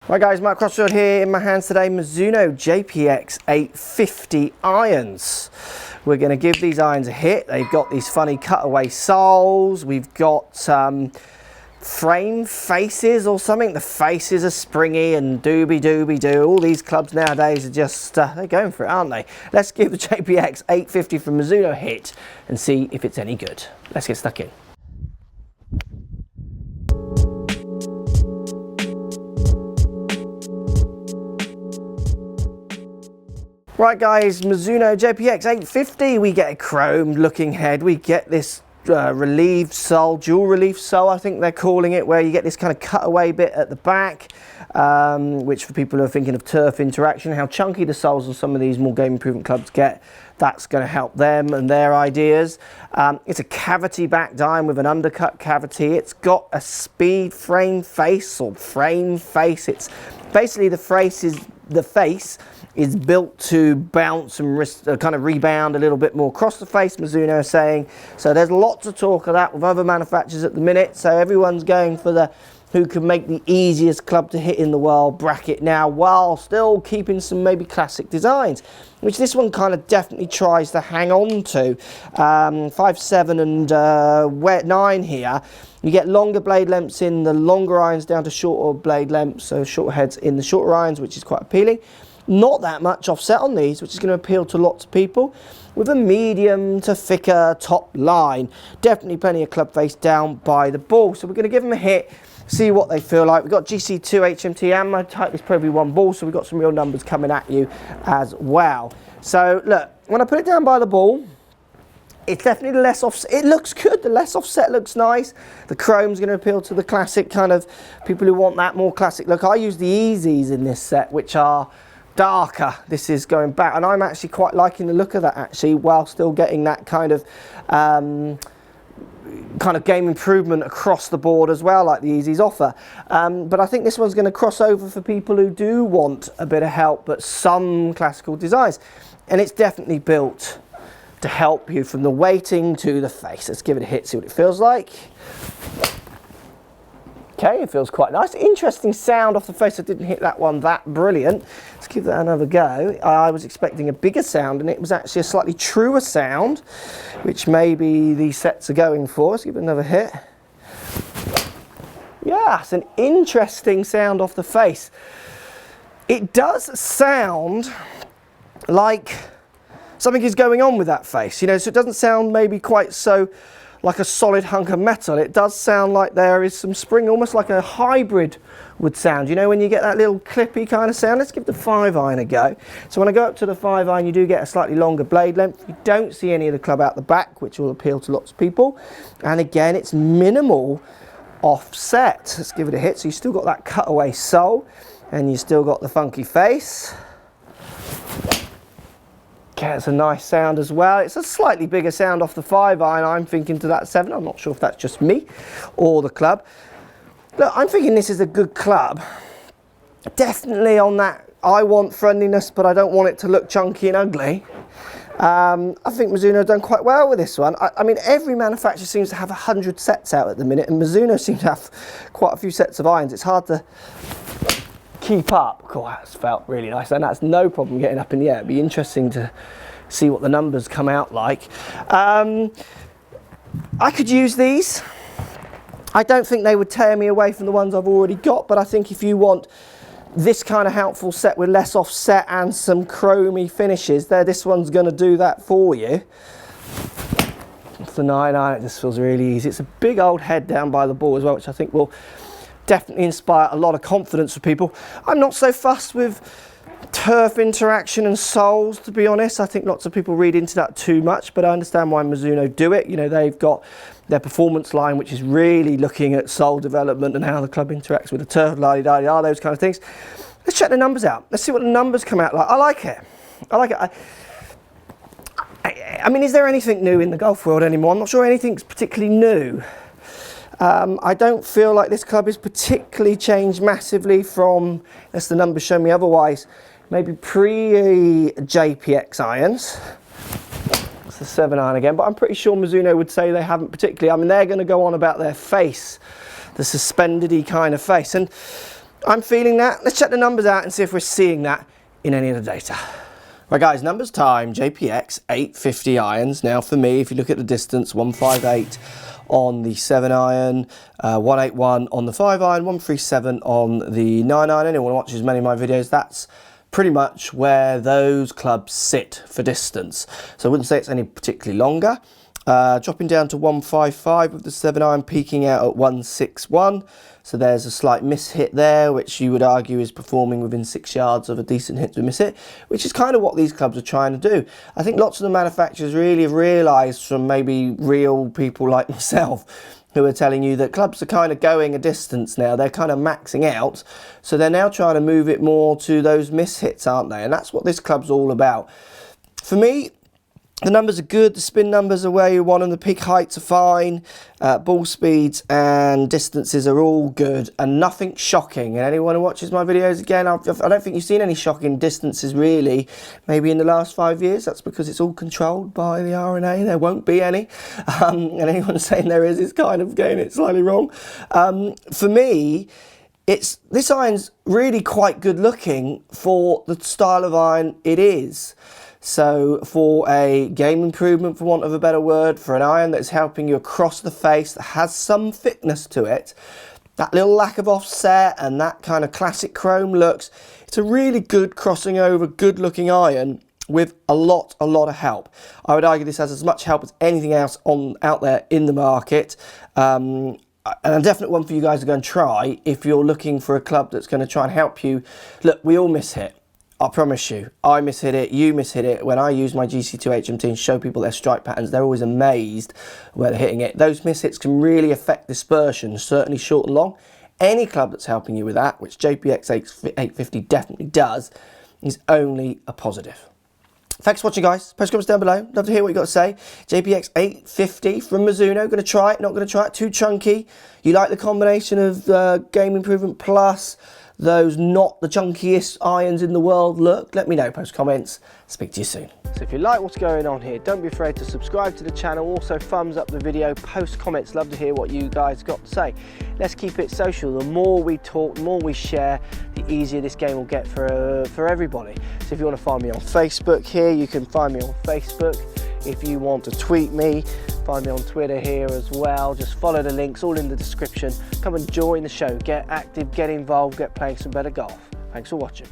Right guys, Mark Crossfield here. In my hands today, Mizuno JPX850 Irons. We're going to give these irons a hit. They've got these funny cutaway soles. We've got frame faces or something. The faces are springy and dooby-doo. All these clubs nowadays are just, they're going for it, aren't they? Let's give the JPX850 from Mizuno a hit and see if it's any good. Let's get stuck in. Right guys, Mizuno JPX850, we get a chromed looking head, we get this relieved sole, dual relief sole I think they're calling it, where you get this kind of cutaway bit at the back, which for people who are thinking of turf interaction, how chunky the soles of some of these more game improvement clubs get, that's going to help them and their ideas. It's a cavity backed iron with an undercut cavity. It's got a speed frame face or frame face. It's basically the face is built to bounce and kind of rebound a little bit more across the face, Mizuno is saying. So there's lots of talk of that with other manufacturers at the minute. So everyone's going for the who can make the easiest club to hit in the world bracket now, while still keeping some maybe classic designs, which this one kind of definitely tries to hang on to. 5.7 and wet 9 here. You get longer blade lengths in the longer irons down to shorter blade lengths, so shorter heads in the shorter irons, which is quite appealing. Not that much offset on these, which is going to appeal to lots of people, with a medium to thicker top line. Definitely plenty of club face down by the ball. So we're going to give them a hit, see what they feel like. We've got GC2 HMT ammo, type is probably one ball, so we've got some real numbers coming at you as well. So look, when I put it down by the ball, it's definitely the less offset. It looks good, the less offset looks nice. The chrome's going to appeal to the classic kind of people who want that more classic look. I use the Easies in this set, which are darker. This is going back, and I'm actually quite liking the look of that actually, while still getting that kind of game improvement across the board as well, like the Easies offer. But I think this one's going to cross over for people who do want a bit of help but some classical designs, and it's definitely built to help you from the weighting to the face. Let's give it a hit, see what it feels like. Okay, it feels quite nice. Interesting sound off the face. I didn't hit that one that brilliant. Let's give that another go. I was expecting a bigger sound, and it was actually a slightly truer sound, which maybe these sets are going for. Let's give it another hit. Yeah, it's an interesting sound off the face. It does sound like something is going on with that face, you know, so it doesn't sound maybe quite so like a solid hunk of metal. It does sound like there is some spring, almost like a hybrid would sound, you know, when you get that little clippy kind of sound. Let's give the 5-iron a go. So when I go up to the 5-iron, you do get a slightly longer blade length. You don't see any of the club out the back, which will appeal to lots of people. And again, it's minimal offset. Let's give it a hit. So you still got that cutaway sole, and you still got the funky face. Okay, it's a nice sound as well. It's a slightly bigger sound off the 5-iron, I'm thinking, to that 7. I'm not sure if that's just me or the club. Look, I'm thinking this is a good club. Definitely on that, I want friendliness, but I don't want it to look chunky and ugly. I think Mizuno have done quite well with this one. I mean, every manufacturer seems to have 100 sets out at the minute, and Mizuno seems to have quite a few sets of irons. It's hard to keep up. Cool, that's felt really nice, and that's no problem getting up in the air. It'd be interesting to see what the numbers come out like. I could use these. I don't think they would tear me away from the ones I've already got, but I think if you want this kind of helpful set with less offset and some chromy finishes, this one's going to do that for you. It's the 9-iron. It just feels really easy. It's a big old head down by the ball as well, which I think will definitely inspire a lot of confidence for people. I'm not so fussed with turf interaction and soles, to be honest. I think lots of people read into that too much, but I understand why Mizuno do it. You know, they've got their performance line, which is really looking at sole development and how the club interacts with the turf, la-di-da-di-da, those kind of things. Let's check the numbers out. Let's see what the numbers come out like. I like it. I like it. I mean, is there anything new in the golf world anymore? I'm not sure anything's particularly new. I don't feel like this club is particularly changed massively from, as the numbers show me otherwise, maybe pre-JPX irons. It's the 7-iron again, but I'm pretty sure Mizuno would say they haven't particularly. I mean, they're going to go on about their face, the suspended-y kind of face. And I'm feeling that. Let's check the numbers out and see if we're seeing that in any of the data. Right guys, numbers time, JPX850 irons. Now for me, if you look at the distance, 158 on the 7 iron, 181 on the 5 iron, 137 on the 9 iron. Anyone who watches many of my videos, that's pretty much where those clubs sit for distance. So I wouldn't say it's any particularly longer. Dropping down to 155 with the 7 iron, peaking out at 161. So there's a slight miss hit there, which you would argue is performing within 6 yards of a decent hit to miss hit, which is kind of what these clubs are trying to do. I think lots of the manufacturers really have realised, from maybe real people like myself, who are telling you that clubs are kind of going a distance now. They're kind of maxing out. So they're now trying to move it more to those miss hits, aren't they? And that's what this club's all about. For me, the numbers are good, the spin numbers are where you want them, the peak heights are fine, ball speeds and distances are all good, and nothing shocking. And anyone who watches my videos, again, I don't think you've seen any shocking distances really, maybe in the last 5 years. That's because it's all controlled by the R&A, there won't be any. And anyone saying there is kind of getting it slightly wrong. For me, this iron's really quite good looking for the style of iron it is. So for a game improvement, for want of a better word, for an iron that's helping you across the face, that has some thickness to it, that little lack of offset and that kind of classic chrome looks, it's a really good crossing over, good looking iron with a lot of help. I would argue this has as much help as anything else out there in the market. And a definite one for you guys to go and try if you're looking for a club that's going to try and help you. Look, we all miss hit. I promise you, I mishit it, you mishit it. When I use my GC2 HMT and show people their strike patterns, they're always amazed where they're hitting it. Those mishits can really affect dispersion, certainly short and long. Any club that's helping you with that, which JPX850 definitely does, is only a positive. Thanks for watching, guys. Post comments down below. Love to hear what you got to say. JPX850 from Mizuno. Going to try it, not going to try it. Too chunky. You like the combination of game improvement plus those not the chunkiest irons in the world look? Let me know, post comments. Speak to you soon. So if you like what's going on here, don't be afraid to subscribe to the channel. Also thumbs up the video, post comments. Love to hear what you guys got to say. Let's keep it social. The more we talk, the more we share, the easier this game will get for everybody. So if you want to find me on Facebook here, you can find me on Facebook. If you want to tweet me, find me on Twitter here as well. Just follow the links, all in the description. Come and join the show. Get active, get involved, get playing some better golf. Thanks for watching.